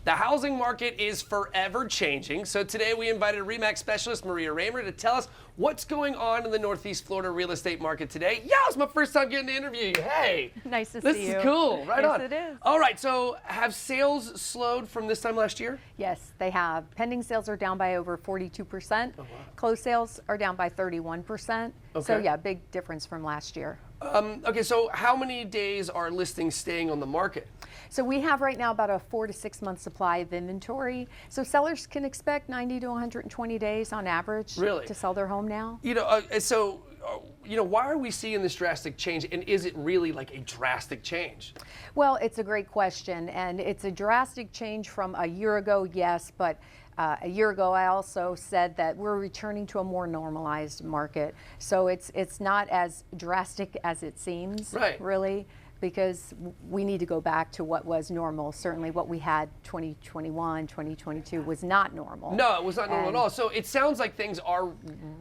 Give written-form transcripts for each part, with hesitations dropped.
The housing market is forever changing, so today we invited RE/MAX specialist Maria Raymer to tell us what's going on in the Northeast Florida real estate market today. Yeah, it's my first time getting to interview you. Hey. Nice to see you. This is cool. Right on. Yes, it is. All right, so have sales slowed from this time last year? Yes, they have. Pending sales are down by over 42%. Oh, wow. Closed sales are down by 31%. So Okay. yeah, big difference from last year. Okay, so how many days are listings staying on the market? So we have right now about a 4 to 6 month supply of inventory. So sellers can expect 90 to 120 days on average Really? to sell their home now. Why are we seeing this drastic change, and is it really like a drastic change? Well, it's a great question, and it's a drastic change from a year ago, yes, but a year ago I also said that we're returning to a more normalized market. So it's not as drastic as it seems, Right. really, because we need to go back to what was normal. Certainly what we had 2021, 2022 was not normal. No, it was not normal at all. So it sounds like things are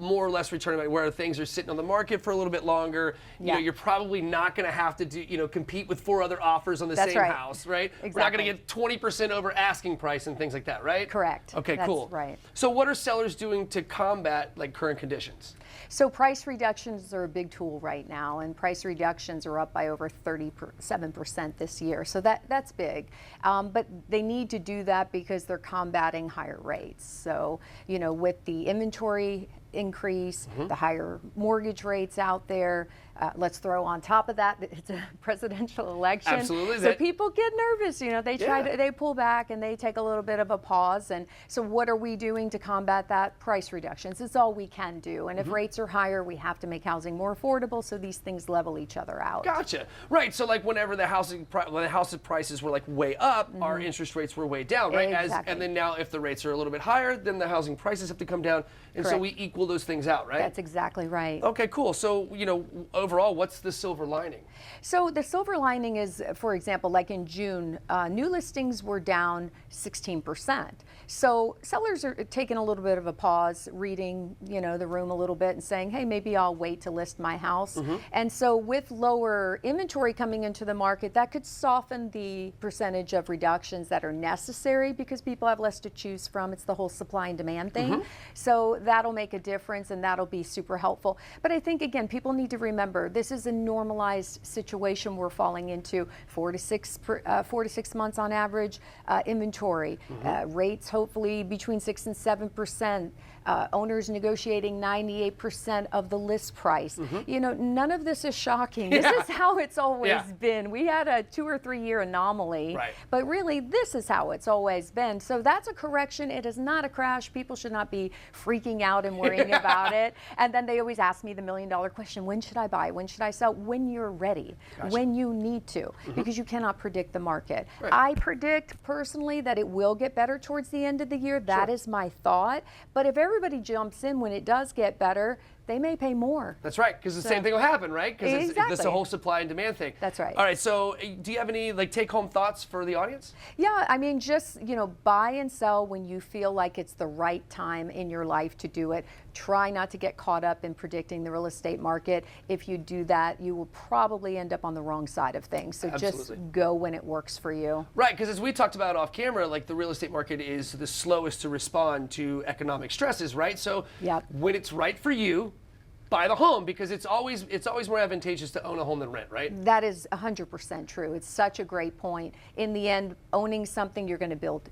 more or less returning, where things are sitting on the market for a little bit longer. You know, you're probably not going to have to compete with 4 other offers on the same house, right? Exactly. We're not going to get 20% over asking price and things like that, right? Correct. Okay, That's cool. right. So what are sellers doing to combat like current conditions? So price reductions are a big tool right now, and price reductions are up by over 37% this year. So that's big. But they need to do that because they're combating higher rates. So, with the inventory increase, the higher mortgage rates out there, let's throw on top of that, it's a presidential election. Absolutely. So people get nervous, they pull back and they take a little bit of a pause. And so what are we doing to combat that? Price reductions. It's all we can do. And if rates are higher, we have to make housing more affordable so these things level each other out. Gotcha. Right. So like whenever the housing prices were like way up, our interest rates were way down, right? Exactly. And then now if the rates are a little bit higher, then the housing prices have to come down. And so Correct. we equal those things out, right? That's exactly right. Okay, cool. So, overall, what's the silver lining? So the silver lining is, for example, like in June, new listings were down 16%. So sellers are taking a little bit of a pause, reading, the room a little bit and saying, hey, maybe I'll wait to list my house. And so with lower inventory coming into the market, that could soften the percentage of reductions that are necessary because people have less to choose from. It's the whole supply and demand thing. So that'll make a difference and that'll be super helpful. But I think, again, people need to remember this is a normalized situation we're falling into. 4 to 6 months on average inventory. Rates hopefully between 6 and 7%. Owners negotiating 98% of the list price. None of this is shocking. This is how it's always been. We had a 2 or 3 year anomaly, but really this is how it's always been. So that's a correction. It is not a crash. People should not be freaking out and worrying about it. And then they always ask me the $1 million question, when should I buy? When should I sell? When you're ready, when you need to, because you cannot predict the market. I predict personally that it will get better towards the end of the year. That is my thought. But if everybody jumps in when it does get better, they may pay more. That's right, because the same thing will happen, right? Because it's the whole supply and demand thing. That's right. All right, so do you have any take-home thoughts for the audience? Yeah, I mean, just, buy and sell when you feel like it's the right time in your life to do it. Try not to get caught up in predicting the real estate market. If you do that, you will probably end up on the wrong side of things. So just go when it works for you. Right, because as we talked about off camera, the real estate market is the slowest to respond to economic stresses, right? So when it's right for you, buy the home, because it's always more advantageous to own a home than rent, right? That is 100% true. It's such a great point. In the end, owning something, you're going to build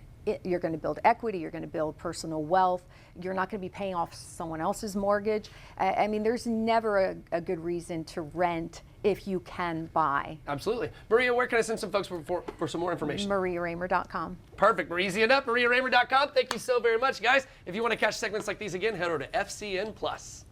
equity, you're going to build personal wealth, you're not going to be paying off someone else's mortgage. I mean, there's never a good reason to rent if you can buy. Absolutely. Maria, where can I send some folks for some more information? MariaRaymer.com. Perfect. Easy enough. MariaRaymer.com. Thank you so very much, guys. If you want to catch segments like these again, head over to FCN Plus.